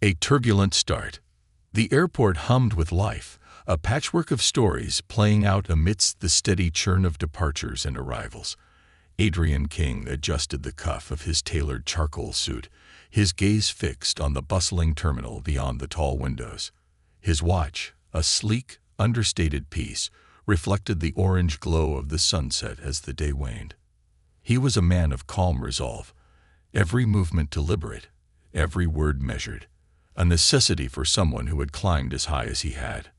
A turbulent start. The airport hummed with life, a patchwork of stories playing out amidst the steady churn of departures and arrivals. Adrian King adjusted the cuff of his tailored charcoal suit, his gaze fixed on the bustling terminal beyond the tall windows. His watch, a sleek, understated piece, reflected the orange glow of the sunset as the day waned. He was a man of calm resolve, every movement deliberate, every word measured, a necessity for someone who had climbed as high as he had.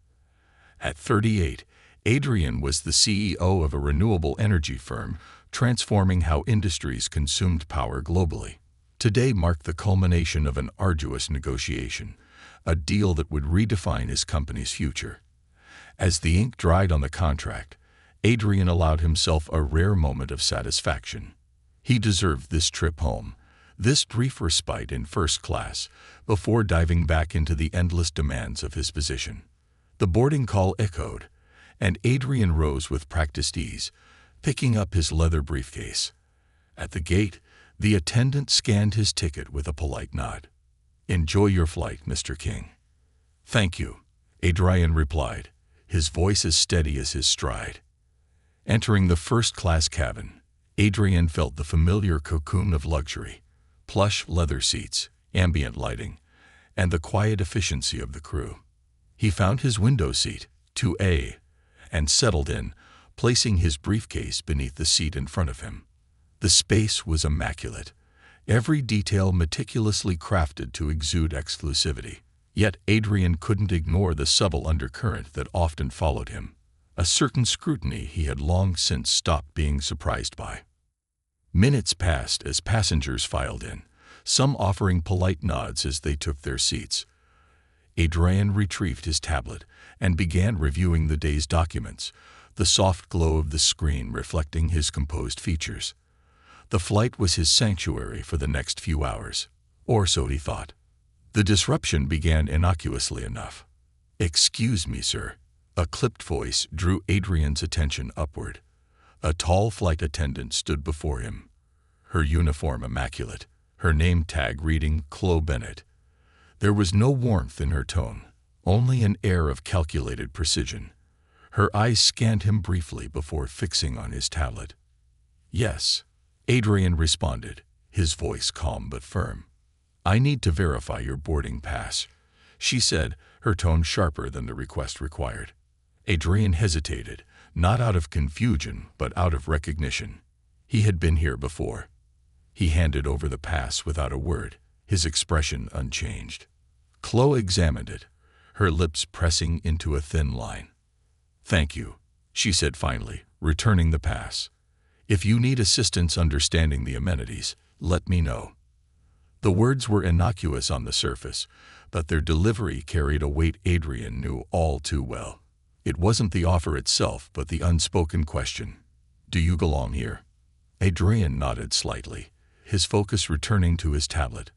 At 38, Adrian was the CEO of a renewable energy firm, transforming how industries consumed power globally. Today marked the culmination of an arduous negotiation, a deal that would redefine his company's future. As the ink dried on the contract, Adrian allowed himself a rare moment of satisfaction. He deserved this trip home, this brief respite in first class, before diving back into the endless demands of his position. The boarding call echoed, and Adrian rose with practiced ease, picking up his leather briefcase. At the gate, the attendant scanned his ticket with a polite nod. "Enjoy your flight, Mr. King." "Thank you," Adrian replied, his voice as steady as his stride. Entering the first-class cabin, Adrian felt the familiar cocoon of luxury, plush leather seats, ambient lighting, and the quiet efficiency of the crew. He found his window seat, 2A, and settled in, placing his briefcase beneath the seat in front of him. The space was immaculate, every detail meticulously crafted to exude exclusivity. Yet Adrian couldn't ignore the subtle undercurrent that often followed him, a certain scrutiny he had long since stopped being surprised by. Minutes passed as passengers filed in, some offering polite nods as they took their seats. Adrian retrieved his tablet and began reviewing the day's documents, the soft glow of the screen reflecting his composed features. The flight was his sanctuary for the next few hours, or so he thought. The disruption began innocuously enough. "Excuse me, sir." A clipped voice drew Adrian's attention upward. A tall flight attendant stood before him, her uniform immaculate, her name tag reading Chloe Bennett. There was no warmth in her tone, only an air of calculated precision. Her eyes scanned him briefly before fixing on his tablet. "Yes," Adrian responded, his voice calm but firm. "I need to verify your boarding pass," she said, her tone sharper than the request required. Adrian hesitated, not out of confusion, but out of recognition. He had been here before. He handed over the pass without a word, his expression unchanged. Chloe examined it, her lips pressing into a thin line. "Thank you," she said finally, returning the pass. "If you need assistance understanding the amenities, let me know." The words were innocuous on the surface, but their delivery carried a weight Adrian knew all too well. It wasn't the offer itself, but the unspoken question. "Do you belong here?" Adrian nodded slightly, his focus returning to his tablet.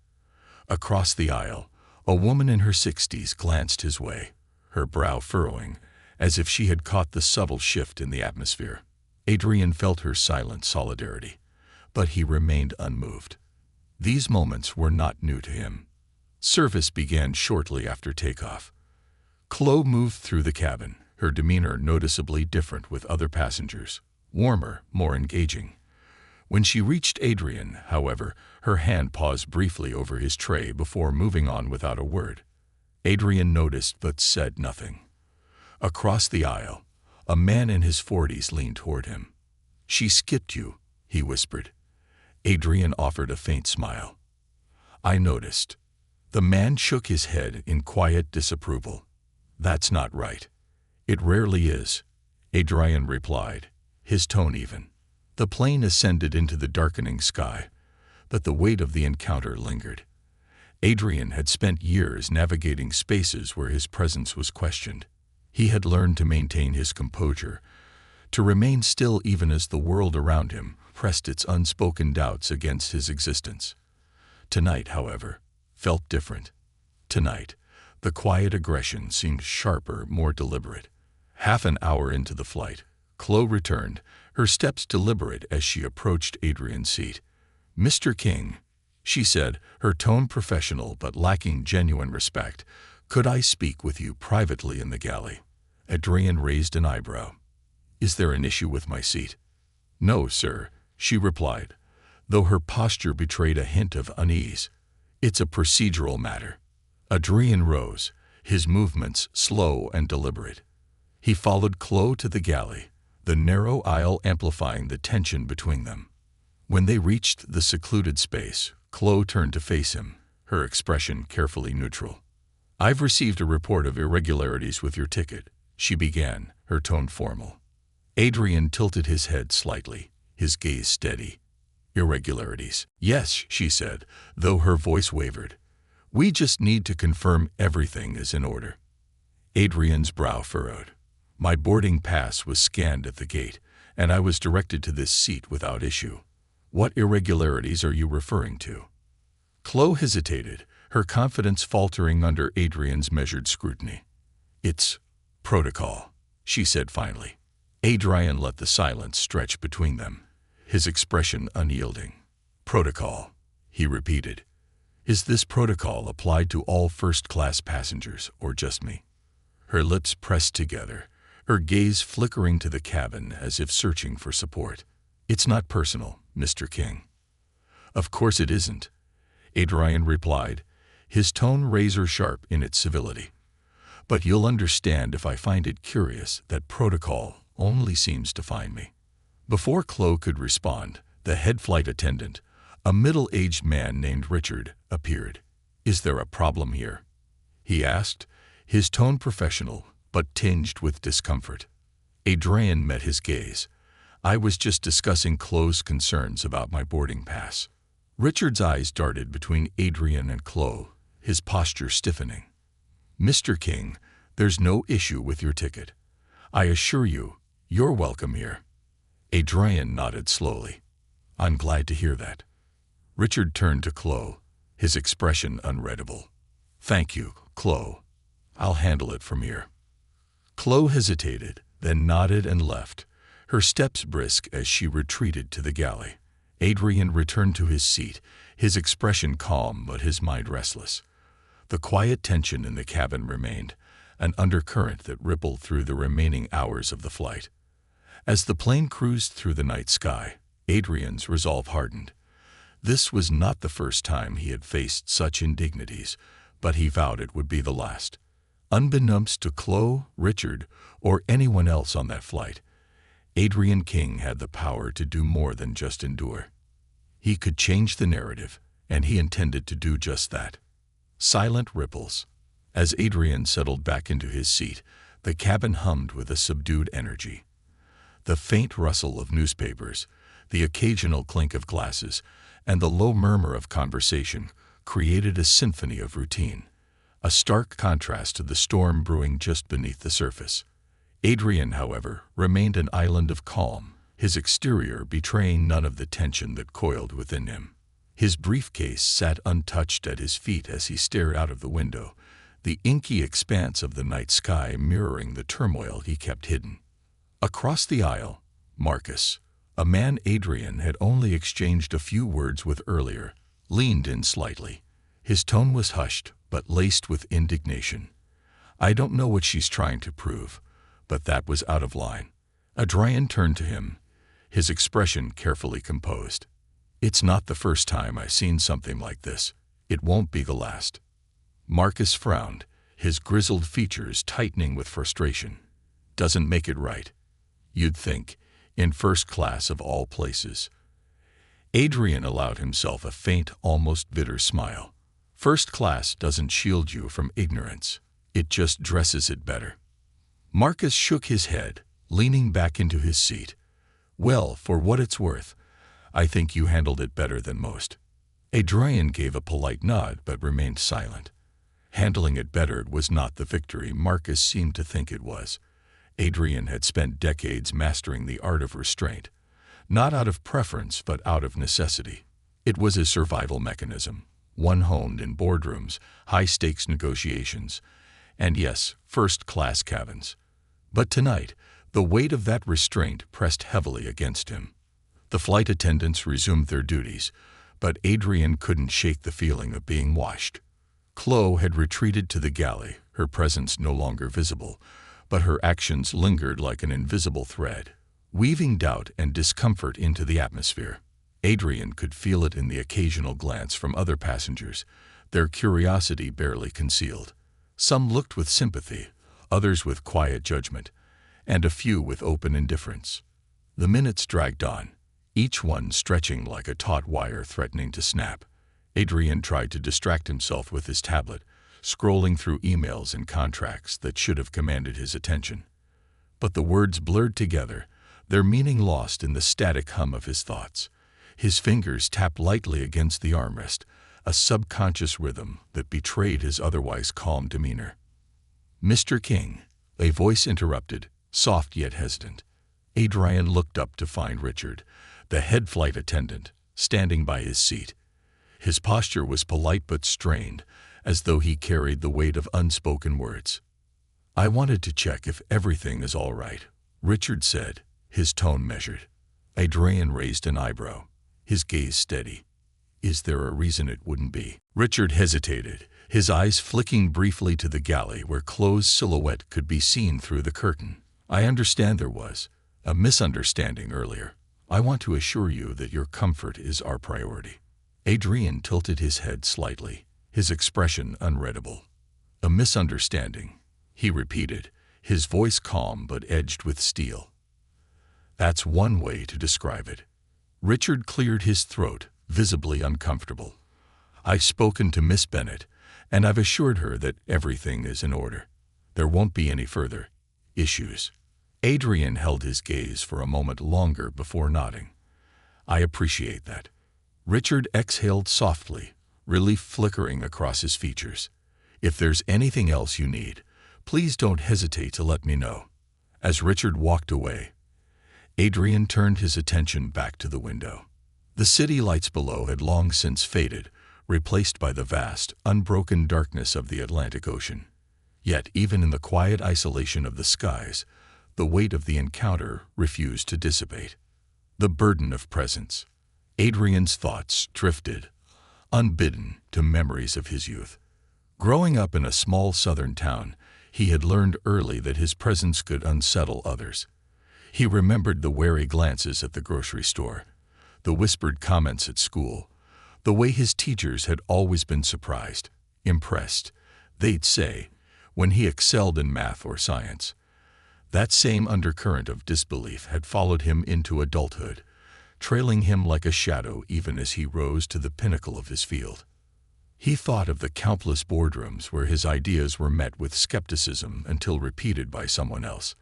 Across the aisle, a woman in her 60s glanced his way, her brow furrowing, as if she had caught the subtle shift in the atmosphere. Adrian felt her silent solidarity, but he remained unmoved. These moments were not new to him. Service began shortly after takeoff. Chloe moved through the cabin, her demeanor noticeably different with other passengers, warmer, more engaging. When she reached Adrian, however, her hand paused briefly over his tray before moving on without a word. Adrian noticed but said nothing. Across the aisle, a man in his 40s leaned toward him. "She skipped you," he whispered. Adrian offered a faint smile. "I noticed." The man shook his head in quiet disapproval. "That's not right." "It rarely is," Adrian replied, his tone even. The plane ascended into the darkening sky, but the weight of the encounter lingered. Adrian had spent years navigating spaces where his presence was questioned. He had learned to maintain his composure, to remain still even as the world around him pressed its unspoken doubts against his existence. Tonight, however, felt different. Tonight, the quiet aggression seemed sharper, more deliberate. Half an hour into the flight, Chloe returned, her steps deliberate as she approached Adrian's seat. "Mr. King," she said, her tone professional but lacking genuine respect. "Could I speak with you privately in the galley?" Adrian raised an eyebrow. "Is there an issue with my seat?" "No, sir," she replied, though her posture betrayed a hint of unease. "It's a procedural matter." Adrian rose, his movements slow and deliberate. He followed Chloe to the galley, the narrow aisle amplifying the tension between them. When they reached the secluded space, Chloe turned to face him, her expression carefully neutral. "I've received a report of irregularities with your ticket," she began, her tone formal. Adrian tilted his head slightly, his gaze steady. "Irregularities?" "Yes," she said, though her voice wavered. "We just need to confirm everything is in order." Adrian's brow furrowed. "My boarding pass was scanned at the gate, and I was directed to this seat without issue. What irregularities are you referring to?" Chloe hesitated, her confidence faltering under Adrian's measured scrutiny. "It's protocol," she said finally. Adrian let the silence stretch between them, his expression unyielding. "Protocol," he repeated. "Is this protocol applied to all first-class passengers, or just me?" Her lips pressed together, her gaze flickering to the cabin as if searching for support. "It's not personal, Mr. King." "Of course it isn't," Adrian replied, his tone razor-sharp in its civility. "But you'll understand if I find it curious that protocol only seems to find me." Before Chloe could respond, the head flight attendant, a middle-aged man named Richard, appeared. "Is there a problem here?" he asked, his tone professional but tinged with discomfort. Adrian met his gaze. "I was just discussing Chloe's concerns about my boarding pass." Richard's eyes darted between Adrian and Chloe, his posture stiffening. "Mr. King, there's no issue with your ticket. I assure you, you're welcome here." Adrian nodded slowly. "I'm glad to hear that." Richard turned to Chloe, his expression unreadable. "Thank you, Chloe. I'll handle it from here." Chloe hesitated, then nodded and left, her steps brisk as she retreated to the galley. Adrian returned to his seat, his expression calm but his mind restless. The quiet tension in the cabin remained, an undercurrent that rippled through the remaining hours of the flight. As the plane cruised through the night sky, Adrian's resolve hardened. This was not the first time he had faced such indignities, but he vowed it would be the last. Unbeknownst to Chloe, Richard, or anyone else on that flight, Adrian King had the power to do more than just endure. He could change the narrative, and he intended to do just that. Silent ripples. As Adrian settled back into his seat, the cabin hummed with a subdued energy. The faint rustle of newspapers, the occasional clink of glasses, and the low murmur of conversation created a symphony of routine, a stark contrast to the storm brewing just beneath the surface. Adrian, however, remained an island of calm, his exterior betraying none of the tension that coiled within him. His briefcase sat untouched at his feet as he stared out of the window, the inky expanse of the night sky mirroring the turmoil he kept hidden. Across the aisle, Marcus, a man Adrian had only exchanged a few words with earlier, leaned in slightly. His tone was hushed, but laced with indignation. "I don't know what she's trying to prove, but that was out of line." Adrian turned to him, his expression carefully composed. "It's not the first time I've seen something like this. It won't be the last." Marcus frowned, his grizzled features tightening with frustration. "Doesn't make it right. You'd think, in first class of all places." Adrian allowed himself a faint, almost bitter smile. "First class doesn't shield you from ignorance. It just dresses it better." Marcus shook his head, leaning back into his seat. "Well, for what it's worth, I think you handled it better than most." Adrian gave a polite nod but remained silent. Handling it better was not the victory Marcus seemed to think it was. Adrian had spent decades mastering the art of restraint, not out of preference but out of necessity. It was a survival mechanism, one honed in boardrooms, high-stakes negotiations, and yes, first-class cabins. But tonight, the weight of that restraint pressed heavily against him. The flight attendants resumed their duties, but Adrian couldn't shake the feeling of being watched. Chloe had retreated to the galley, her presence no longer visible, but her actions lingered like an invisible thread, weaving doubt and discomfort into the atmosphere. Adrian could feel it in the occasional glance from other passengers, their curiosity barely concealed. Some looked with sympathy, others with quiet judgment, and a few with open indifference. The minutes dragged on, each one stretching like a taut wire threatening to snap. Adrian tried to distract himself with his tablet, scrolling through emails and contracts that should have commanded his attention. But the words blurred together, their meaning lost in the static hum of his thoughts. His fingers tapped lightly against the armrest, a subconscious rhythm that betrayed his otherwise calm demeanor. "Mr. King," a voice interrupted, soft yet hesitant. Adrian looked up to find Richard, the head flight attendant, standing by his seat. His posture was polite but strained, as though he carried the weight of unspoken words. "I wanted to check if everything is all right," Richard said, his tone measured. Adrian raised an eyebrow, his gaze steady. "Is there a reason it wouldn't be?" Richard hesitated, his eyes flicking briefly to the galley where Chloe's silhouette could be seen through the curtain. "I understand there was a misunderstanding earlier. I want to assure you that your comfort is our priority." Adrian tilted his head slightly, his expression unreadable. "A misunderstanding," he repeated, his voice calm but edged with steel. "That's one way to describe it." Richard cleared his throat, visibly uncomfortable. "I've spoken to Miss Bennet, and I've assured her that everything is in order. There won't be any further issues." Adrian held his gaze for a moment longer before nodding. "I appreciate that." Richard exhaled softly, relief flickering across his features. "If there's anything else you need, please don't hesitate to let me know." As Richard walked away, Adrian turned his attention back to the window. The city lights below had long since faded, replaced by the vast, unbroken darkness of the Atlantic Ocean. Yet even in the quiet isolation of the skies, the weight of the encounter refused to dissipate. The burden of presence. Adrian's thoughts drifted, unbidden, to memories of his youth. Growing up in a small southern town, he had learned early that his presence could unsettle others. He remembered the wary glances at the grocery store, the whispered comments at school, the way his teachers had always been surprised, impressed, they'd say, when he excelled in math or science. That same undercurrent of disbelief had followed him into adulthood, trailing him like a shadow even as he rose to the pinnacle of his field. He thought of the countless boardrooms where his ideas were met with skepticism until repeated by someone else,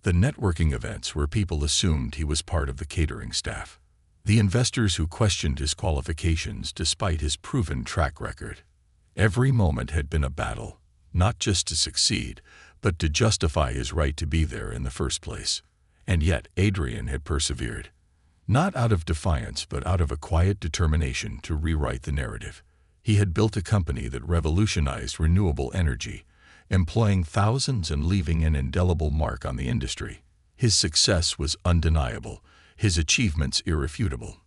the networking events where people assumed he was part of the catering staff, the investors who questioned his qualifications despite his proven track record. Every moment had been a battle, not just to succeed, but to justify his right to be there in the first place. And yet Adrian had persevered. Not out of defiance, but out of a quiet determination to rewrite the narrative. He had built a company that revolutionized renewable energy, employing thousands and leaving an indelible mark on the industry. His success was undeniable, his achievements irrefutable.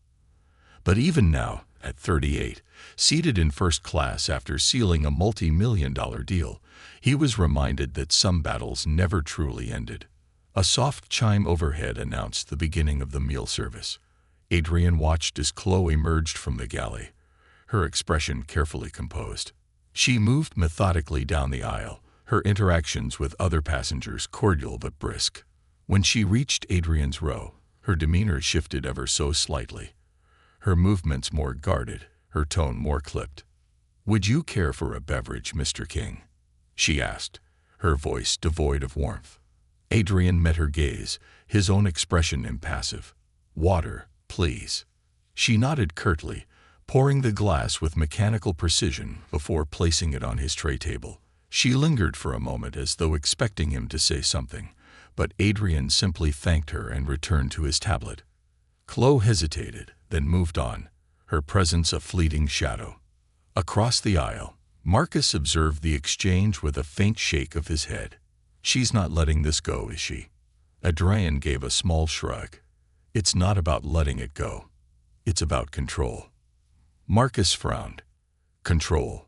But even now, at 38, seated in first class after sealing a multi-million-dollar deal, he was reminded that some battles never truly ended. A soft chime overhead announced the beginning of the meal service. Adrian watched as Chloe emerged from the galley, her expression carefully composed. She moved methodically down the aisle, her interactions with other passengers cordial but brisk. When she reached Adrian's row, her demeanor shifted ever so slightly. Her movements more guarded, her tone more clipped. "Would you care for a beverage, Mr. King?" she asked, her voice devoid of warmth. Adrian met her gaze, his own expression impassive. "Water, please." She nodded curtly, pouring the glass with mechanical precision before placing it on his tray table. She lingered for a moment as though expecting him to say something, but Adrian simply thanked her and returned to his tablet. Chloe hesitated, then moved on, her presence a fleeting shadow. Across the aisle, Marcus observed the exchange with a faint shake of his head. "She's not letting this go, is she?" Adrian gave a small shrug. "It's not about letting it go. It's about control." Marcus frowned. Control.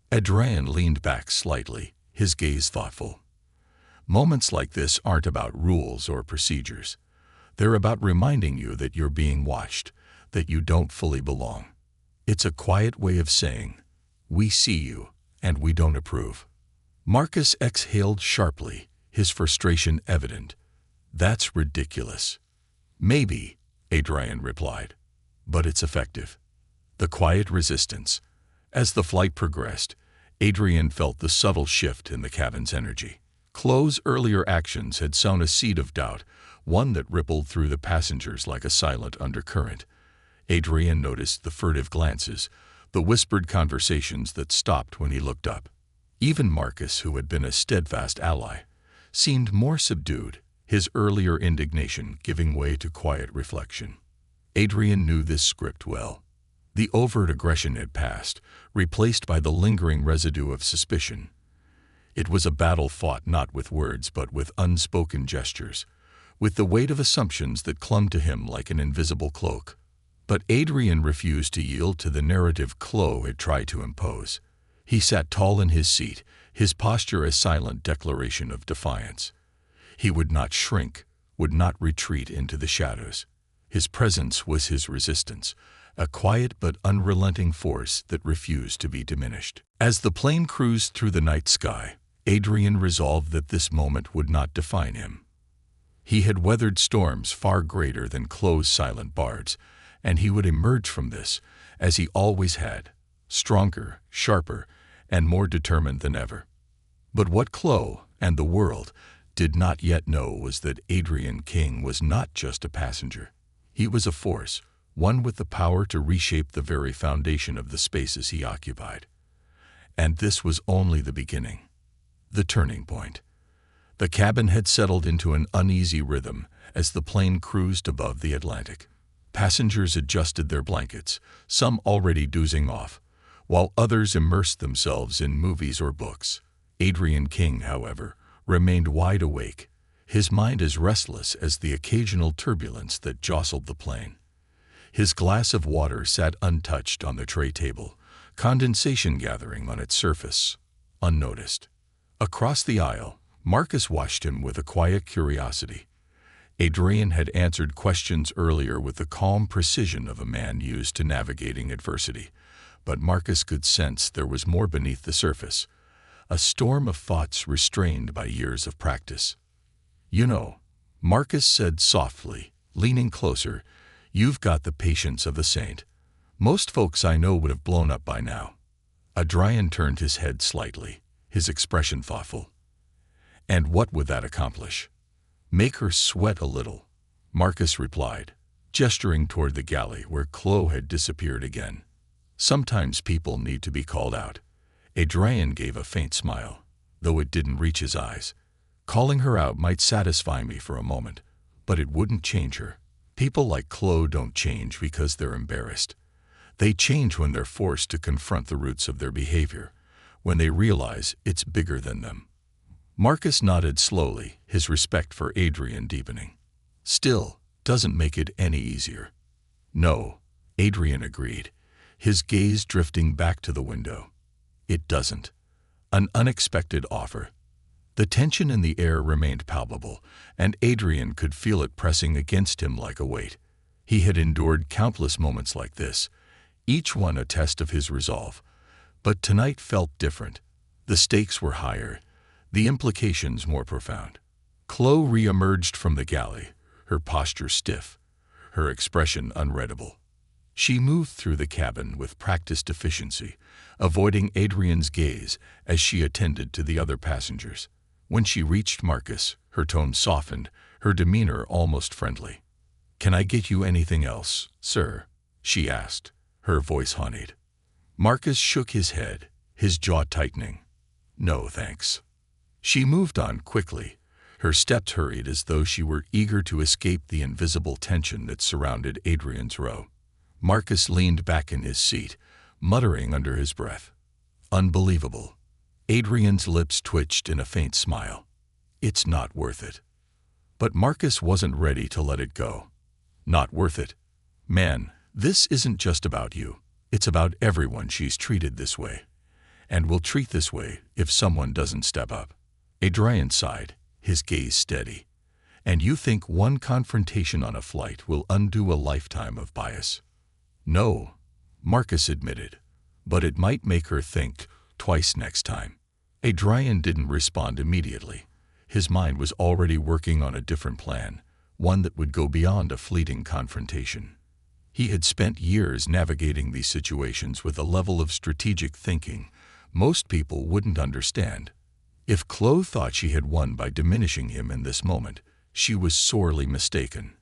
Adrian leaned back slightly, his gaze thoughtful. Moments like this aren't about rules or procedures. They're about reminding you that you're being watched, that you don't fully belong. It's a quiet way of saying, we see you, and we don't approve. Marcus exhaled sharply, his frustration evident. That's ridiculous. Maybe, Adrian replied, but it's effective. The quiet resistance. As the flight progressed, Adrian felt the subtle shift in the cabin's energy. Chloe's earlier actions had sown a seed of doubt, one that rippled through the passengers like a silent undercurrent. Adrian noticed the furtive glances, the whispered conversations that stopped when he looked up. Even Marcus, who had been a steadfast ally, seemed more subdued, his earlier indignation giving way to quiet reflection. Adrian knew this script well. The overt aggression had passed, replaced by the lingering residue of suspicion. It was a battle fought not with words but with unspoken gestures, with the weight of assumptions that clung to him like an invisible cloak. But Adrian refused to yield to the narrative Chloe had tried to impose. He sat tall in his seat, his posture a silent declaration of defiance. He would not shrink, would not retreat into the shadows. His presence was his resistance, a quiet but unrelenting force that refused to be diminished. As the plane cruised through the night sky, Adrian resolved that this moment would not define him. He had weathered storms far greater than Chloe's silent bards, and he would emerge from this, as he always had, stronger, sharper, and more determined than ever. But what Chloe and the world did not yet know was that Adrian King was not just a passenger. He was a force, one with the power to reshape the very foundation of the spaces he occupied. And this was only the beginning, the turning point. The cabin had settled into an uneasy rhythm as the plane cruised above the Atlantic. Passengers adjusted their blankets, some already dozing off, while others immersed themselves in movies or books. Adrian King, however, remained wide awake, his mind as restless as the occasional turbulence that jostled the plane. His glass of water sat untouched on the tray table, condensation gathering on its surface, unnoticed. Across the aisle, Marcus watched him with a quiet curiosity. Adrian had answered questions earlier with the calm precision of a man used to navigating adversity, but Marcus could sense there was more beneath the surface, a storm of thoughts restrained by years of practice. "You know," Marcus said softly, leaning closer, "you've got the patience of a saint. Most folks I know would have blown up by now." Adrian turned his head slightly, his expression thoughtful. "And what would that accomplish?" "Make her sweat a little," Marcus replied, gesturing toward the galley where Chloe had disappeared again. "Sometimes people need to be called out." Adrian gave a faint smile, though it didn't reach his eyes. "Calling her out might satisfy me for a moment, but it wouldn't change her. People like Chloe don't change because they're embarrassed. They change when they're forced to confront the roots of their behavior, when they realize it's bigger than them." Marcus nodded slowly, his respect for Adrian deepening. "Still, doesn't make it any easier." "No," Adrian agreed, his gaze drifting back to the window. "It doesn't." An unexpected offer. The tension in the air remained palpable, and Adrian could feel it pressing against him like a weight. He had endured countless moments like this, each one a test of his resolve. But tonight felt different. The stakes were higher, the implications more profound. Chloe re-emerged from the galley, her posture stiff, her expression unreadable. She moved through the cabin with practiced efficiency, avoiding Adrian's gaze as she attended to the other passengers. When she reached Marcus, her tone softened, her demeanor almost friendly. "Can I get you anything else, sir?" she asked, her voice honeyed. Marcus shook his head, his jaw tightening. "No, thanks." She moved on quickly, her steps hurried as though she were eager to escape the invisible tension that surrounded Adrian's row. Marcus leaned back in his seat, muttering under his breath. "Unbelievable." Adrian's lips twitched in a faint smile. "It's not worth it." But Marcus wasn't ready to let it go. "Not worth it? Man, this isn't just about you. It's about everyone she's treated this way, and will treat this way if someone doesn't step up. Adrian sighed, his gaze steady. And you think one confrontation on a flight will undo a lifetime of bias? No, Marcus admitted, but it might make her think twice next time. Adrian didn't respond immediately. His mind was already working on a different plan, one that would go beyond a fleeting confrontation. He had spent years navigating these situations with a level of strategic thinking most people wouldn't understand. If Chloe thought she had won by diminishing him in this moment, she was sorely mistaken.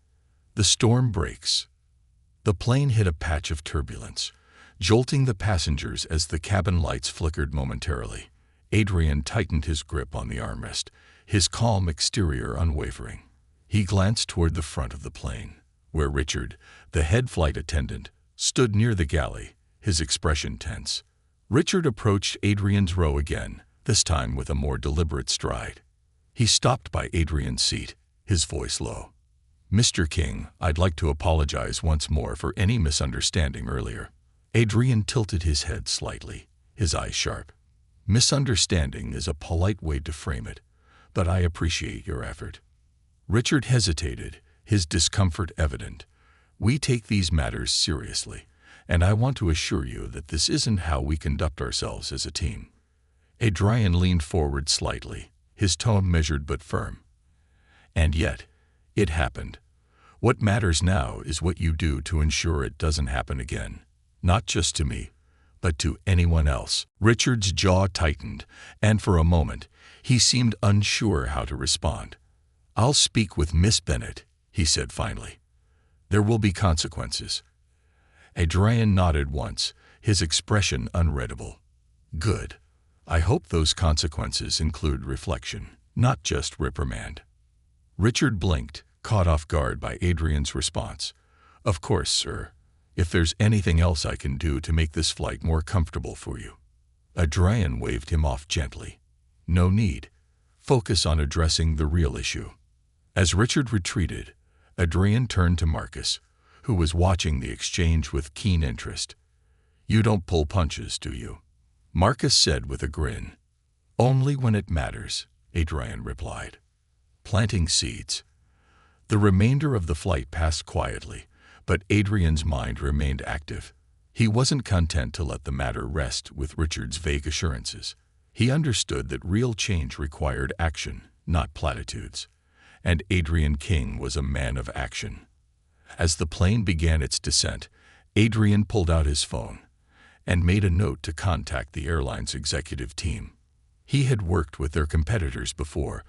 The storm breaks. The plane hit a patch of turbulence, jolting the passengers as the cabin lights flickered momentarily. Adrian tightened his grip on the armrest, his calm exterior unwavering. He glanced toward the front of the plane, where Richard, the head flight attendant, stood near the galley, his expression tense. Richard approached Adrian's row again, this time with a more deliberate stride. He stopped by Adrian's seat, his voice low. "Mr. King, I'd like to apologize once more for any misunderstanding earlier." Adrian tilted his head slightly, his eyes sharp. "Misunderstanding is a polite way to frame it, but I appreciate your effort." Richard hesitated, his discomfort evident. "We take these matters seriously, and I want to assure you that this isn't how we conduct ourselves as a team." Adrian leaned forward slightly, his tone measured but firm. "And yet, it happened. What matters now is what you do to ensure it doesn't happen again, not just to me, but to anyone else." Richard's jaw tightened, and for a moment, he seemed unsure how to respond. "I'll speak with Miss Bennet," he said finally. "There will be consequences." Adrian nodded once, his expression unreadable. "Good. I hope those consequences include reflection, not just reprimand." Richard blinked, caught off guard by Adrian's response. "Of course, sir. If there's anything else I can do to make this flight more comfortable for you." Adrian waved him off gently. "No need. Focus on addressing the real issue." As Richard retreated, Adrian turned to Marcus, who was watching the exchange with keen interest. "You don't pull punches, do you?" Marcus said with a grin. "Only when it matters," Adrian replied. Planting seeds. The remainder of the flight passed quietly, but Adrian's mind remained active. He wasn't content to let the matter rest with Richard's vague assurances. He understood that real change required action, not platitudes. And Adrian King was a man of action. As the plane began its descent, Adrian pulled out his phone and made a note to contact the airline's executive team. He had worked with their competitors before,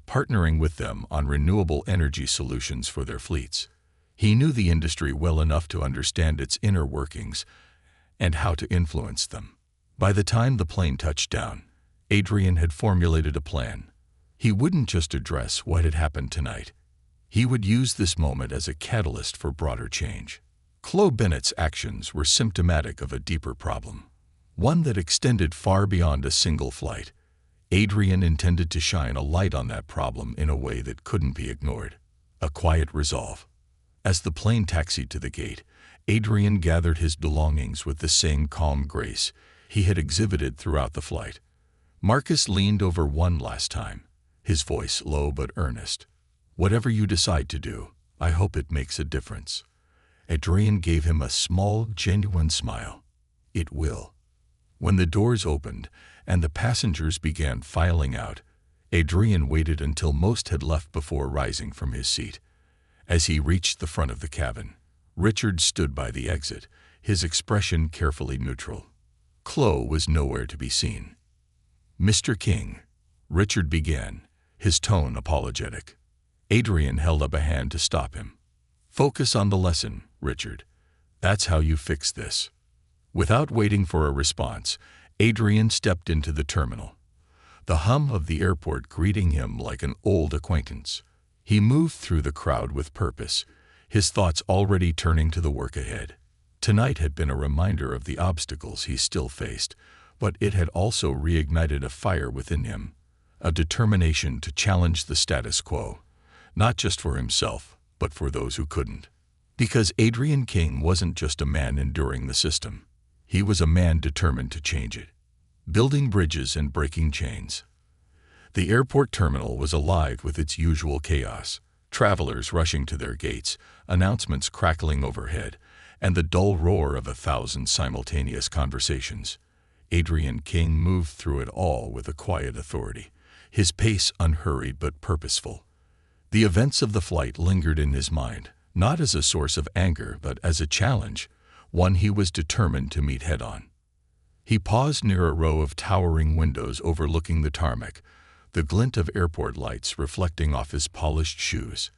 partnering with them on renewable energy solutions for their fleets. He knew the industry well enough to understand its inner workings and how to influence them. By the time the plane touched down, Adrian had formulated a plan. He wouldn't just address what had happened tonight. He would use this moment as a catalyst for broader change. Chloe Bennett's actions were symptomatic of a deeper problem, one that extended far beyond a single flight. Adrian intended to shine a light on that problem in a way that couldn't be ignored. A quiet resolve. As the plane taxied to the gate, Adrian gathered his belongings with the same calm grace he had exhibited throughout the flight. Marcus leaned over one last time, his voice low but earnest. "Whatever you decide to do, I hope it makes a difference." Adrian gave him a small, genuine smile. "It will." When the doors opened and the passengers began filing out, Adrian waited until most had left before rising from his seat. As he reached the front of the cabin, Richard stood by the exit, his expression carefully neutral. Chloe was nowhere to be seen. "Mr. King," Richard began, his tone apologetic. Adrian held up a hand to stop him. "Focus on the lesson, Richard. That's how you fix this." Without waiting for a response, Adrian stepped into the terminal, the hum of the airport greeting him like an old acquaintance. He moved through the crowd with purpose, his thoughts already turning to the work ahead. Tonight had been a reminder of the obstacles he still faced, but it had also reignited a fire within him, a determination to challenge the status quo, not just for himself, but for those who couldn't. Because Adrian King wasn't just a man enduring the system. He was a man determined to change it, building bridges and breaking chains. The airport terminal was alive with its usual chaos, travelers rushing to their gates, announcements crackling overhead, and the dull roar of 1,000 simultaneous conversations. Adrian King moved through it all with a quiet authority, his pace unhurried but purposeful. The events of the flight lingered in his mind, not as a source of anger but as a challenge, one he was determined to meet head-on. He paused near a row of towering windows overlooking the tarmac, the glint of airport lights reflecting off his polished shoes.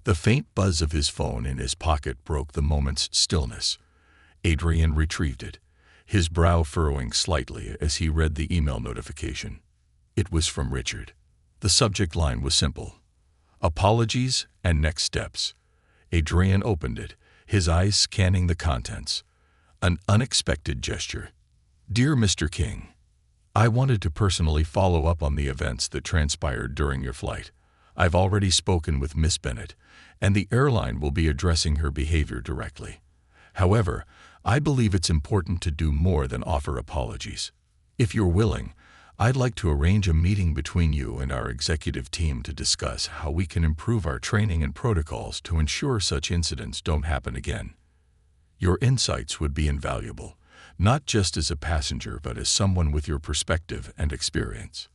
The faint buzz of his phone in his pocket broke the moment's stillness. Adrian retrieved it, his brow furrowing slightly as he read the email notification. It was from Richard. The subject line was simple: "Apologies and next steps." Adrian opened it, his eyes scanning the contents. An unexpected gesture. "Dear Mr. King, I wanted to personally follow up on the events that transpired during your flight. I've already spoken with Miss Bennett, and the airline will be addressing her behavior directly. However, I believe it's important to do more than offer apologies. If you're willing, I'd like to arrange a meeting between you and our executive team to discuss how we can improve our training and protocols to ensure such incidents don't happen again. Your insights would be invaluable, not just as a passenger but as someone with your perspective and experience.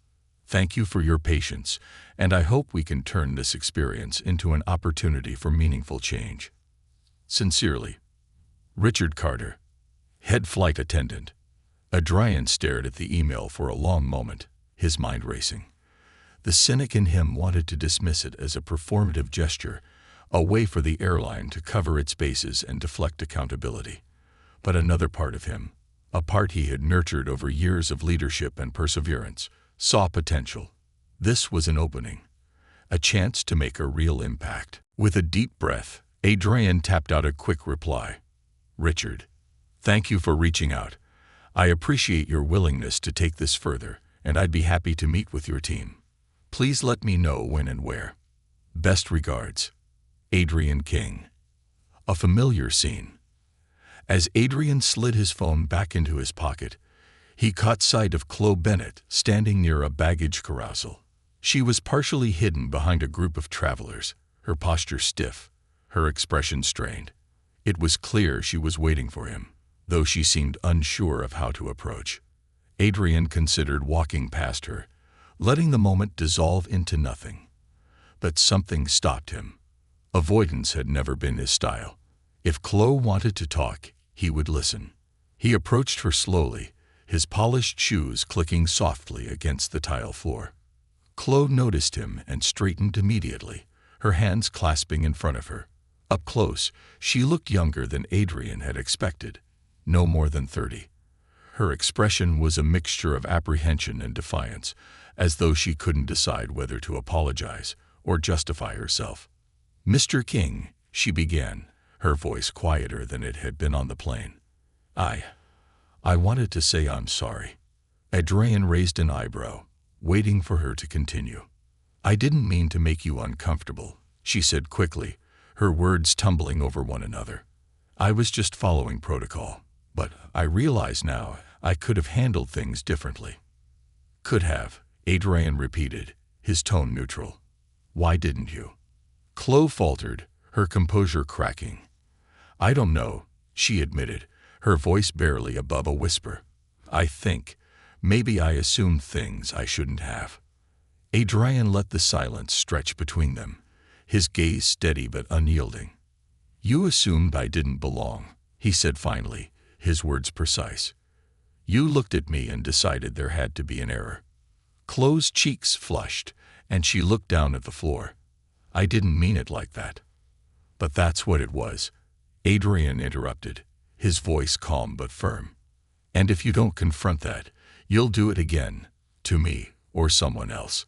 Thank you for your patience, and I hope we can turn this experience into an opportunity for meaningful change. Sincerely, Richard Carter, Head Flight Attendant." Adrian stared at the email for a long moment, his mind racing. The cynic in him wanted to dismiss it as a performative gesture, a way for the airline to cover its bases and deflect accountability. But another part of him, a part he had nurtured over years of leadership and perseverance, saw potential. This was an opening, a chance to make a real impact. With a deep breath, Adrian tapped out a quick reply. "Richard, thank you for reaching out. I appreciate your willingness to take this further, and I'd be happy to meet with your team. Please let me know when and where. Best regards, Adrian King." A familiar scene. As Adrian slid his phone back into his pocket, he caught sight of Chloe Bennett standing near a baggage carousel. She was partially hidden behind a group of travelers, her posture stiff, her expression strained. It was clear she was waiting for him, though she seemed unsure of how to approach. Adrian considered walking past her, letting the moment dissolve into nothing. But something stopped him. Avoidance had never been his style. If Chloe wanted to talk, he would listen. He approached her slowly, his polished shoes clicking softly against the tile floor. Chloe noticed him and straightened immediately, her hands clasping in front of her. Up close, she looked younger than Adrian had expected, no more than 30. Her expression was a mixture of apprehension and defiance, as though she couldn't decide whether to apologize or justify herself. "Mr. King," she began, her voice quieter than it had been on the plane. I wanted to say I'm sorry." Adrian raised an eyebrow, waiting for her to continue. "I didn't mean to make you uncomfortable," she said quickly, her words tumbling over one another. "I was just following protocol, but I realize now I could have handled things differently." "Could have," Adrian repeated, his tone neutral. "Why didn't you?" Chloe faltered, her composure cracking. "I don't know," she admitted, her voice barely above a whisper. "I think maybe I assumed things I shouldn't have." Adrian let the silence stretch between them, his gaze steady but unyielding. "You assumed I didn't belong," he said finally, his words precise. "You looked at me and decided there had to be an error." Chloe's cheeks flushed, and she looked down at the floor. "I didn't mean it like that." "But that's what it was," Adrian interrupted, his voice calm but firm. "And if you don't confront that, you'll do it again, to me or someone else."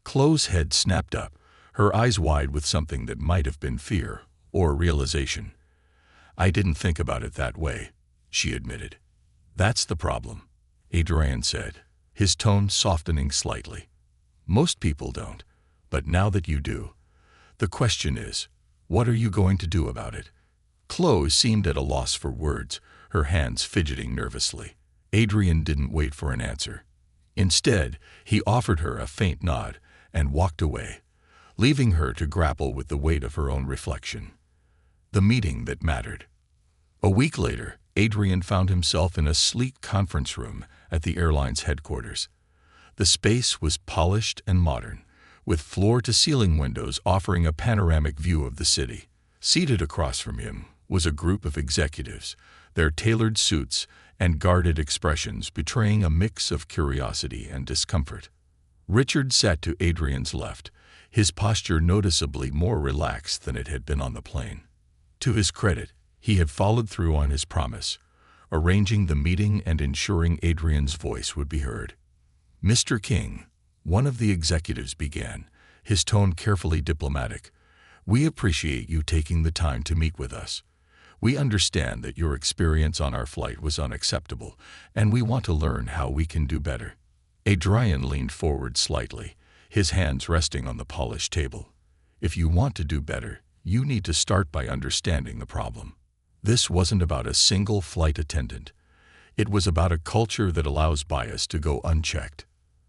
Chloe's head snapped up, her eyes wide with something that might have been fear or realization. "I didn't think about it that way," she admitted. "That's the problem," Adrian said, his tone softening slightly. "Most people don't, but now that you do, the question is, what are you going to do about it?" Chloe seemed at a loss for words, her hands fidgeting nervously. Adrian didn't wait for an answer. Instead, he offered her a faint nod and walked away, leaving her to grapple with the weight of her own reflection. The meeting that mattered. A week later, Adrian found himself in a sleek conference room at the airline's headquarters. The space was polished and modern, with floor-to-ceiling windows offering a panoramic view of the city. Seated across from him was a group of executives, their tailored suits and guarded expressions betraying a mix of curiosity and discomfort. Richard sat to Adrian's left, his posture noticeably more relaxed than it had been on the plane. To his credit, he had followed through on his promise, arranging the meeting and ensuring Adrian's voice would be heard. "Mr. King," one of the executives began, his tone carefully diplomatic, "we appreciate you taking the time to meet with us. We understand that your experience on our flight was unacceptable, and we want to learn how we can do better." Adrian leaned forward slightly, his hands resting on the polished table. "If you want to do better, you need to start by understanding the problem. This wasn't about a single flight attendant. It was about a culture that allows bias to go unchecked."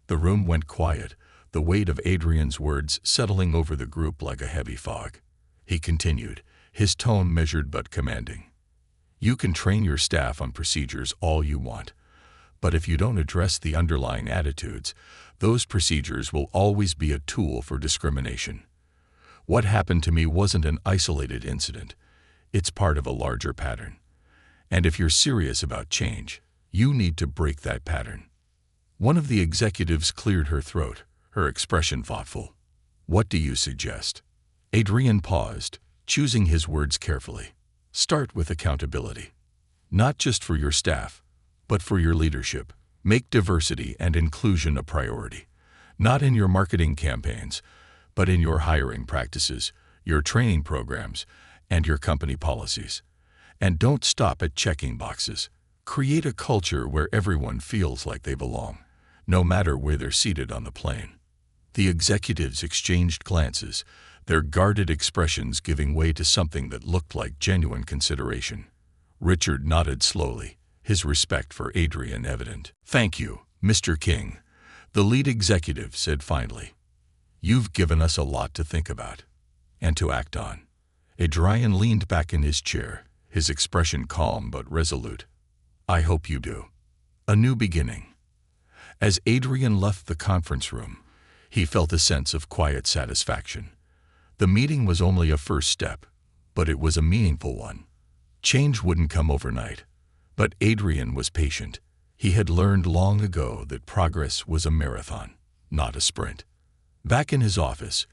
The room went quiet, the weight of Adrian's words settling over the group like a heavy fog. He continued, his tone measured but commanding. "You can train your staff on procedures all you want, but if you don't address the underlying attitudes, those procedures will always be a tool for discrimination. What happened to me wasn't an isolated incident. It's part of a larger pattern. And if you're serious about change, you need to break that pattern." One of the executives cleared her throat, her expression thoughtful. "What do you suggest?" Adrian paused, choosing his words carefully. "Start with accountability. Not just for your staff, but for your leadership. Make diversity and inclusion a priority, not in your marketing campaigns, but in your hiring practices, your training programs, and your company policies. And don't stop at checking boxes. Create a culture where everyone feels like they belong, no matter where they're seated on the plane." The executives exchanged glances, their guarded expressions giving way to something that looked like genuine consideration. Richard nodded slowly, his respect for Adrian evident. "Thank you, Mr. King," the lead executive said finally. "You've given us a lot to think about and to act on." Adrian leaned back in his chair, his expression calm but resolute. "I hope you do." A new beginning. As Adrian left the conference room, he felt a sense of quiet satisfaction. The meeting was only a first step, but it was a meaningful one. Change wouldn't come overnight, but Adrian was patient. He had learned long ago that progress was a marathon, not a sprint. Back in his office,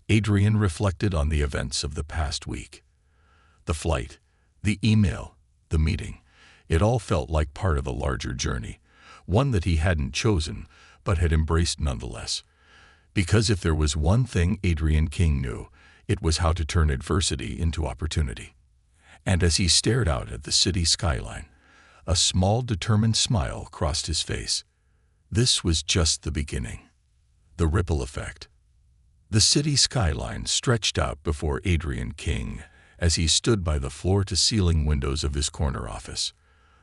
Adrian reflected on the events of the past week. The flight, the email, the meeting, it all felt like part of a larger journey, one that he hadn't chosen, but had embraced nonetheless. Because if there was one thing Adrian King knew, it was how to turn adversity into opportunity. And as he stared out at the city skyline, a small, determined smile crossed his face. This was just the beginning. The ripple effect. The city skyline stretched out before Adrian King as he stood by the floor-to-ceiling windows of his corner office.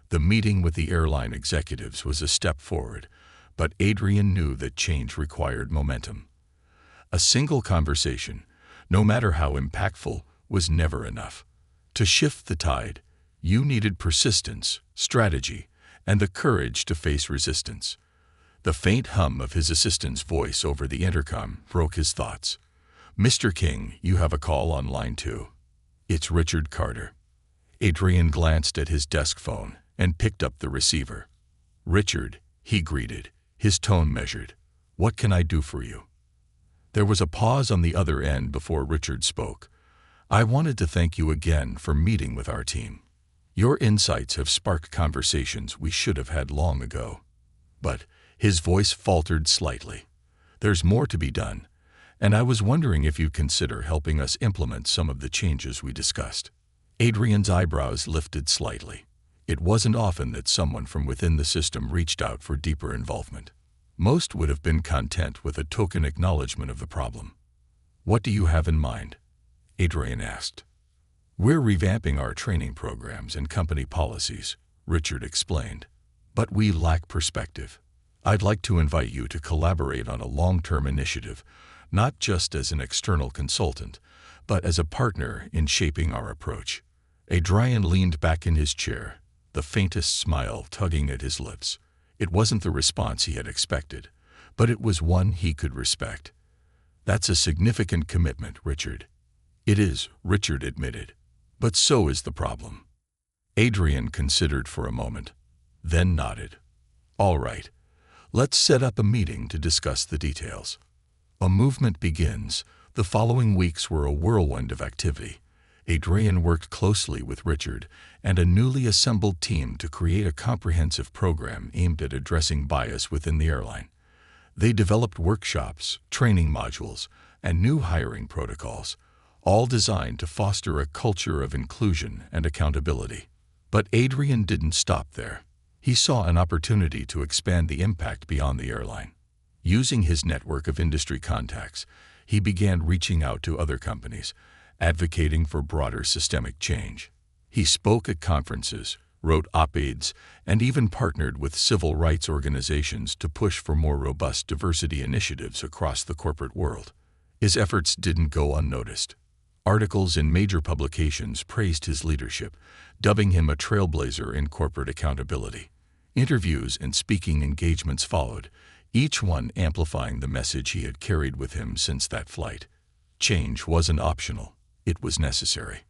The meeting with the airline executives was a step forward, but Adrian knew that change required momentum. A single conversation, no matter how impactful, was never enough. To shift the tide, you needed persistence, strategy, and the courage to face resistance. The faint hum of his assistant's voice over the intercom broke his thoughts. "Mr. King, you have a call on line 2. It's Richard Carter." Adrian glanced at his desk phone and picked up the receiver. "Richard," he greeted, his tone measured. "What can I do for you?" There was a pause on the other end before Richard spoke. "I wanted to thank you again for meeting with our team. Your insights have sparked conversations we should have had long ago." But his voice faltered slightly. "There's more to be done, and I was wondering if you'd consider helping us implement some of the changes we discussed." Adrian's eyebrows lifted slightly. It wasn't often that someone from within the system reached out for deeper involvement. Most would have been content with a token acknowledgement of the problem. "What do you have in mind?" Adrian asked. "We're revamping our training programs and company policies," Richard explained. "But we lack perspective. I'd like to invite you to collaborate on a long-term initiative, not just as an external consultant, but as a partner in shaping our approach." Adrian leaned back in his chair, the faintest smile tugging at his lips. It wasn't the response he had expected, but it was one he could respect. "That's a significant commitment, Richard." "It is," Richard admitted. "But so is the problem." Adrian considered for a moment, then nodded. "All right. Let's set up a meeting to discuss the details." A movement begins. The following weeks were a whirlwind of activity. Adrian worked closely with Richard and a newly assembled team to create a comprehensive program aimed at addressing bias within the airline. They developed workshops, training modules, and new hiring protocols, all designed to foster a culture of inclusion and accountability. But Adrian didn't stop there. He saw an opportunity to expand the impact beyond the airline. Using his network of industry contacts, he began reaching out to other companies, advocating for broader systemic change. He spoke at conferences, wrote op-eds, and even partnered with civil rights organizations to push for more robust diversity initiatives across the corporate world. His efforts didn't go unnoticed. Articles in major publications praised his leadership, dubbing him a trailblazer in corporate accountability. Interviews and speaking engagements followed, each one amplifying the message he had carried with him since that flight. Change wasn't optional, it was necessary.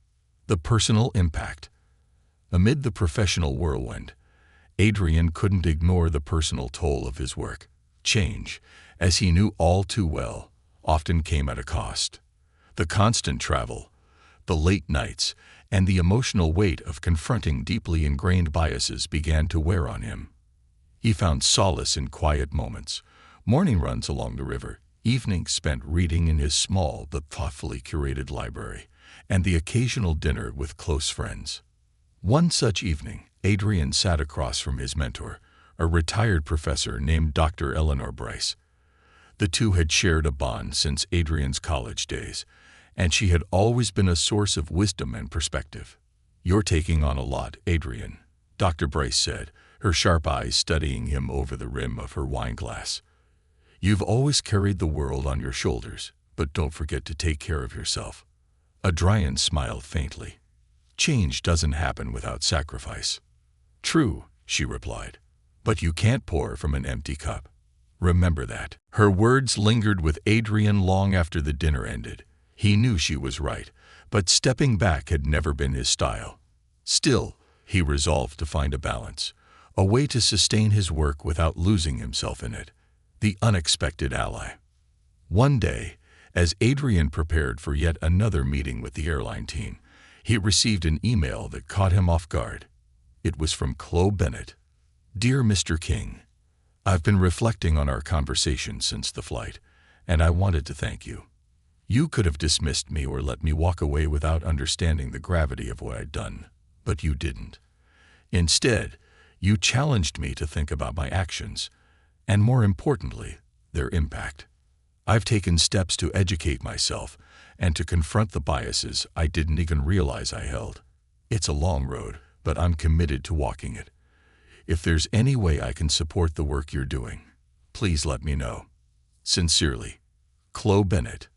The personal impact. Amid the professional whirlwind, Adrian couldn't ignore the personal toll of his work. Change, as he knew all too well, often came at a cost. The constant travel, the late nights, and the emotional weight of confronting deeply ingrained biases began to wear on him. He found solace in quiet moments, morning runs along the river, evenings spent reading in his small but thoughtfully curated library, and the occasional dinner with close friends. One such evening, Adrian sat across from his mentor, a retired professor named Dr. Eleanor Bryce. The two had shared a bond since Adrian's college days, and she had always been a source of wisdom and perspective. "You're taking on a lot, Adrian," Dr. Bryce said, her sharp eyes studying him over the rim of her wine glass. "You've always carried the world on your shoulders, but don't forget to take care of yourself." Adrian smiled faintly. "Change doesn't happen without sacrifice." "True," she replied, "but you can't pour from an empty cup. Remember that." Her words lingered with Adrian long after the dinner ended. He knew she was right, but stepping back had never been his style. Still, he resolved to find a balance, a way to sustain his work without losing himself in it. The unexpected ally. One day, as Adrian prepared for yet another meeting with the airline team, he received an email that caught him off guard. It was from Chloe Bennett. "Dear Mr. King, I've been reflecting on our conversation since the flight, and I wanted to thank you. You could have dismissed me or let me walk away without understanding the gravity of what I'd done, but you didn't. Instead, you challenged me to think about my actions, and more importantly, their impact. I've taken steps to educate myself and to confront the biases I didn't even realize I held. It's a long road, but I'm committed to walking it. If there's any way I can support the work you're doing, please let me know. Sincerely, Chloe Bennett."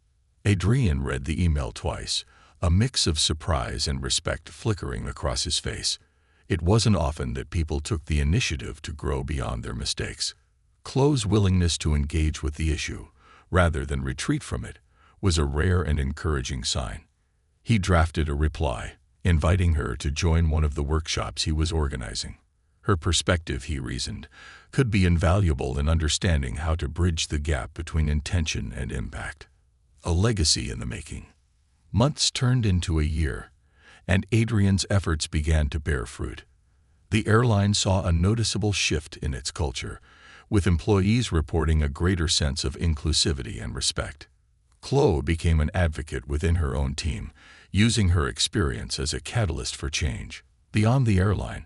Adrian read the email twice, a mix of surprise and respect flickering across his face. It wasn't often that people took the initiative to grow beyond their mistakes. Chloe's willingness to engage with the issue, rather than retreat from it, was a rare and encouraging sign. He drafted a reply, inviting her to join one of the workshops he was organizing. Her perspective, he reasoned, could be invaluable in understanding how to bridge the gap between intention and impact. A legacy in the making. Months turned into a year, and Adrian's efforts began to bear fruit. The airline saw a noticeable shift in its culture, with employees reporting a greater sense of inclusivity and respect. Chloe became an advocate within her own team, using her experience as a catalyst for change. Beyond the airline,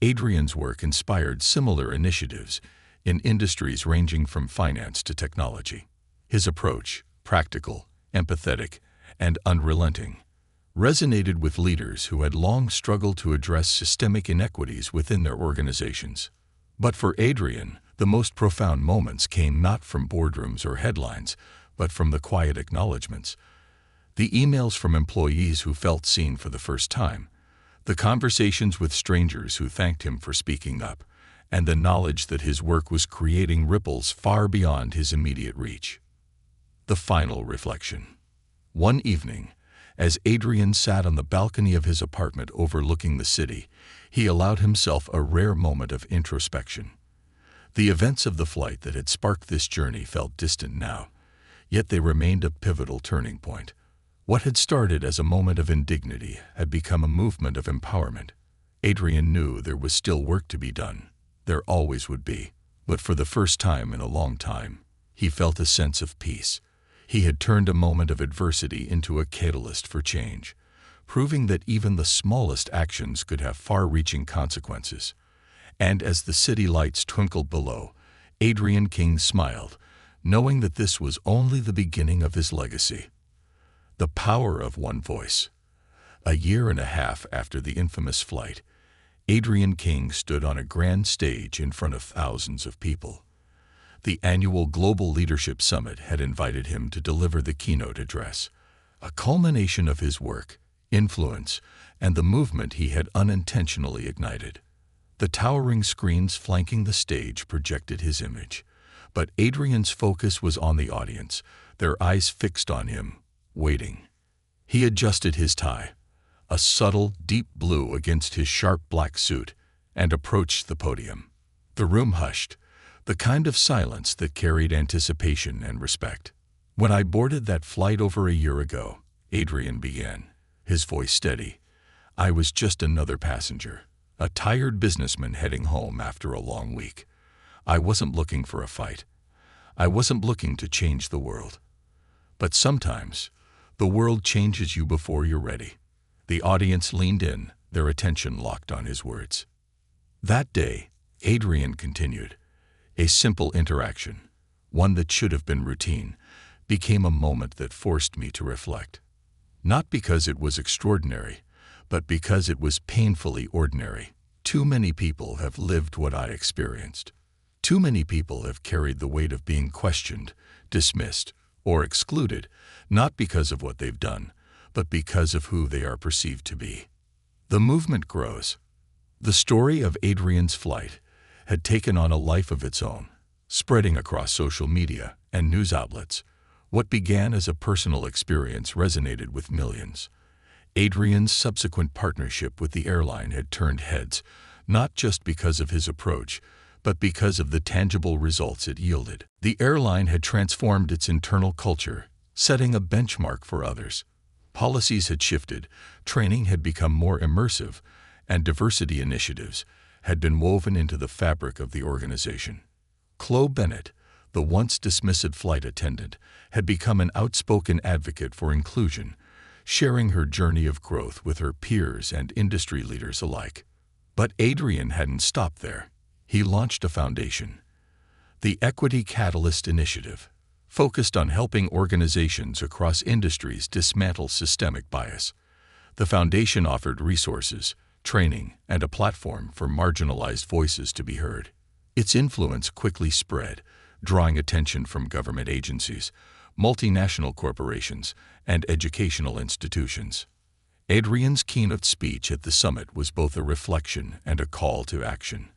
Adrian's work inspired similar initiatives in industries ranging from finance to technology. His approach, practical, empathetic, and unrelenting, resonated with leaders who had long struggled to address systemic inequities within their organizations. But for Adrian, the most profound moments came not from boardrooms or headlines, but from the quiet acknowledgments. The emails from employees who felt seen for the first time, the conversations with strangers who thanked him for speaking up, and the knowledge that his work was creating ripples far beyond his immediate reach. The final reflection. One evening, as Adrian sat on the balcony of his apartment overlooking the city, he allowed himself a rare moment of introspection. The events of the flight that had sparked this journey felt distant now, yet they remained a pivotal turning point. What had started as a moment of indignity had become a movement of empowerment. Adrian knew there was still work to be done. There always would be. But for the first time in a long time, he felt a sense of peace. He had turned a moment of adversity into a catalyst for change, proving that even the smallest actions could have far-reaching consequences. And as the city lights twinkled below, Adrian King smiled, knowing that this was only the beginning of his legacy. The power of one voice. A year and a half after the infamous flight, Adrian King stood on a grand stage in front of thousands of people. The annual Global Leadership Summit had invited him to deliver the keynote address, a culmination of his work, influence, and the movement he had unintentionally ignited. The towering screens flanking the stage projected his image, but Adrian's focus was on the audience, their eyes fixed on him, waiting. He adjusted his tie, a subtle, deep blue against his sharp black suit, and approached the podium. The room hushed, the kind of silence that carried anticipation and respect. "When I boarded that flight over a year ago," Adrian began, his voice steady, "I was just another passenger, a tired businessman heading home after a long week. I wasn't looking for a fight. I wasn't looking to change the world. But sometimes, the world changes you before you're ready." The audience leaned in, their attention locked on his words. That day, Adrian continued, a simple interaction, one that should have been routine, became a moment that forced me to reflect. Not because it was extraordinary, but because it was painfully ordinary. Too many people have lived what I experienced. Too many people have carried the weight of being questioned, dismissed, or excluded, not because of what they've done, but because of who they are perceived to be. The movement grows. The story of Adrian's flight had taken on a life of its own, spreading across social media and news outlets. What began as a personal experience resonated with millions. Adrian's subsequent partnership with the airline had turned heads, not just because of his approach, but because of the tangible results it yielded. The airline had transformed its internal culture, setting a benchmark for others. Policies had shifted, training had become more immersive, and diversity initiatives had been woven into the fabric of the organization. Chloe Bennett, the once dismissive flight attendant, had become an outspoken advocate for inclusion, sharing her journey of growth with her peers and industry leaders alike. But Adrian hadn't stopped there. He launched a foundation, the Equity Catalyst Initiative, focused on helping organizations across industries dismantle systemic bias. The foundation offered resources, training, and a platform for marginalized voices to be heard. Its influence quickly spread, drawing attention from government agencies, multinational corporations, and educational institutions. Adrian's keynote speech at the summit was both a reflection and a call to action.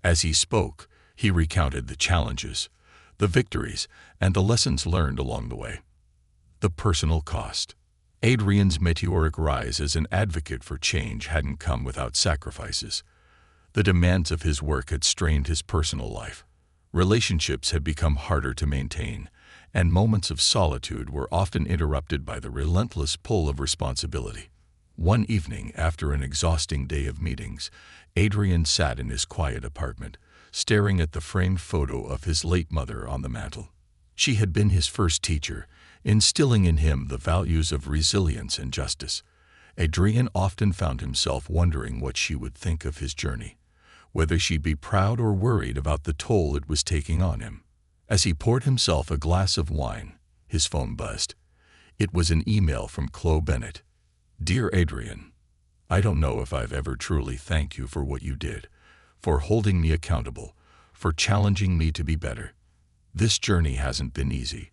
As he spoke, he recounted the challenges, the victories, and the lessons learned along the way. The personal cost. Adrian's meteoric rise as an advocate for change hadn't come without sacrifices. The demands of his work had strained his personal life. Relationships had become harder to maintain, and moments of solitude were often interrupted by the relentless pull of responsibility. One evening, after an exhausting day of meetings, Adrian sat in his quiet apartment, staring at the framed photo of his late mother on the mantel. She had been his first teacher, instilling in him the values of resilience and justice. Adrian often found himself wondering what she would think of his journey, whether she'd be proud or worried about the toll it was taking on him. As he poured himself a glass of wine, his phone buzzed. It was an email from Chloe Bennett. Dear Adrian, I don't know if I've ever truly thanked you for what you did, for holding me accountable, for challenging me to be better. This journey hasn't been easy,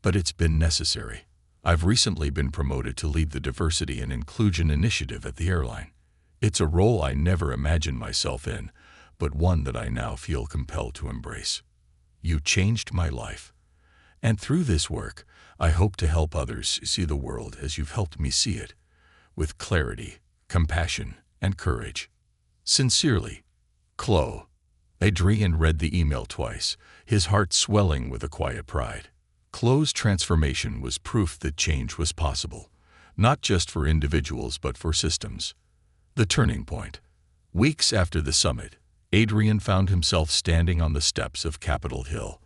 but it's been necessary. I've recently been promoted to lead the Diversity and Inclusion Initiative at the airline. It's a role I never imagined myself in, but one that I now feel compelled to embrace. You changed my life. And through this work, I hope to help others see the world as you've helped me see it, with clarity, compassion, and courage. Sincerely, Chloe. Adrian read the email twice, his heart swelling with a quiet pride. Chloe's transformation was proof that change was possible, not just for individuals but for systems. The turning point. Weeks after the summit, Adrian found himself standing on the steps of Capitol Hill.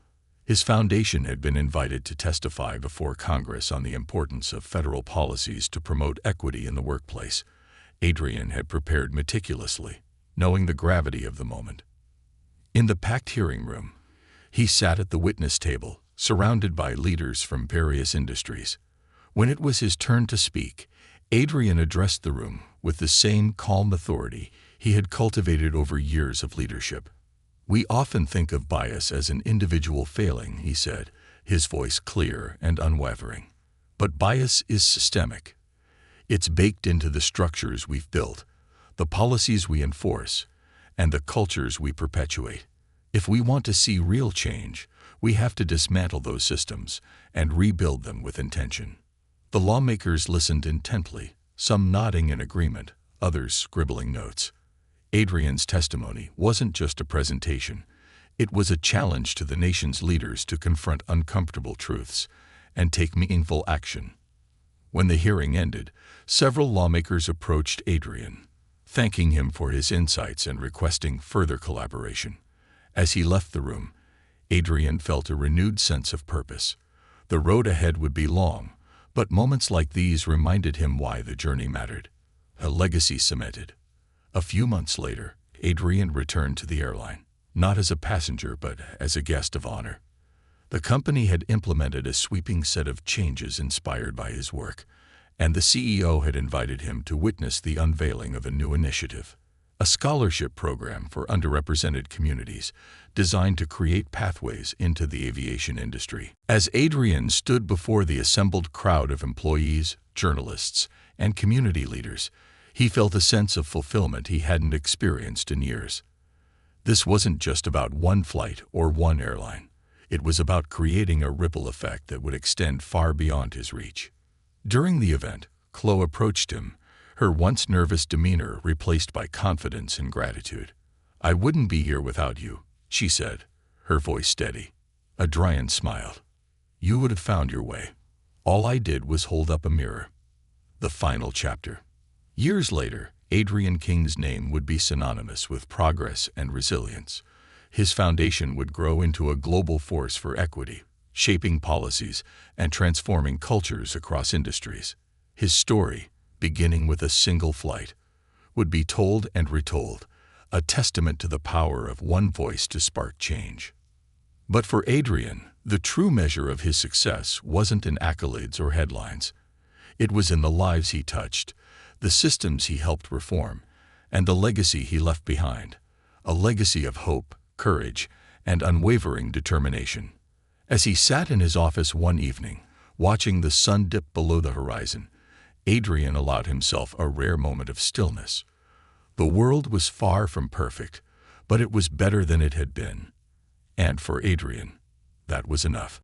His foundation had been invited to testify before Congress on the importance of federal policies to promote equity in the workplace. Adrian had prepared meticulously, knowing the gravity of the moment. In the packed hearing room, he sat at the witness table, surrounded by leaders from various industries. When it was his turn to speak, Adrian addressed the room with the same calm authority he had cultivated over years of leadership. We often think of bias as an individual failing, he said, his voice clear and unwavering. But bias is systemic. It's baked into the structures we've built, the policies we enforce, and the cultures we perpetuate. If we want to see real change, we have to dismantle those systems and rebuild them with intention. The lawmakers listened intently, some nodding in agreement, others scribbling notes. Adrian's testimony wasn't just a presentation. It was a challenge to the nation's leaders to confront uncomfortable truths and take meaningful action. When the hearing ended, several lawmakers approached Adrian, thanking him for his insights and requesting further collaboration. As he left the room, Adrian felt a renewed sense of purpose. The road ahead would be long, but moments like these reminded him why the journey mattered. A legacy cemented. A few months later, Adrian returned to the airline, not as a passenger but as a guest of honor. The company had implemented a sweeping set of changes inspired by his work, and the CEO had invited him to witness the unveiling of a new initiative, a scholarship program for underrepresented communities designed to create pathways into the aviation industry. As Adrian stood before the assembled crowd of employees, journalists, and community leaders, he felt a sense of fulfillment he hadn't experienced in years. This wasn't just about one flight or one airline. It was about creating a ripple effect that would extend far beyond his reach. During the event, Chloe approached him, her once nervous demeanor replaced by confidence and gratitude. "I wouldn't be here without you," she said, her voice steady. Adrian smiled. "You would have found your way. All I did was hold up a mirror." The final chapter. Years later, Adrian King's name would be synonymous with progress and resilience. His foundation would grow into a global force for equity, shaping policies and transforming cultures across industries. His story, beginning with a single flight, would be told and retold, a testament to the power of one voice to spark change. But for Adrian, the true measure of his success wasn't in accolades or headlines. It was in the lives he touched, the systems he helped reform, and the legacy he left behind, a legacy of hope, courage, and unwavering determination. As he sat in his office one evening, watching the sun dip below the horizon, Adrian allowed himself a rare moment of stillness. The world was far from perfect, but it was better than it had been. And for Adrian, that was enough.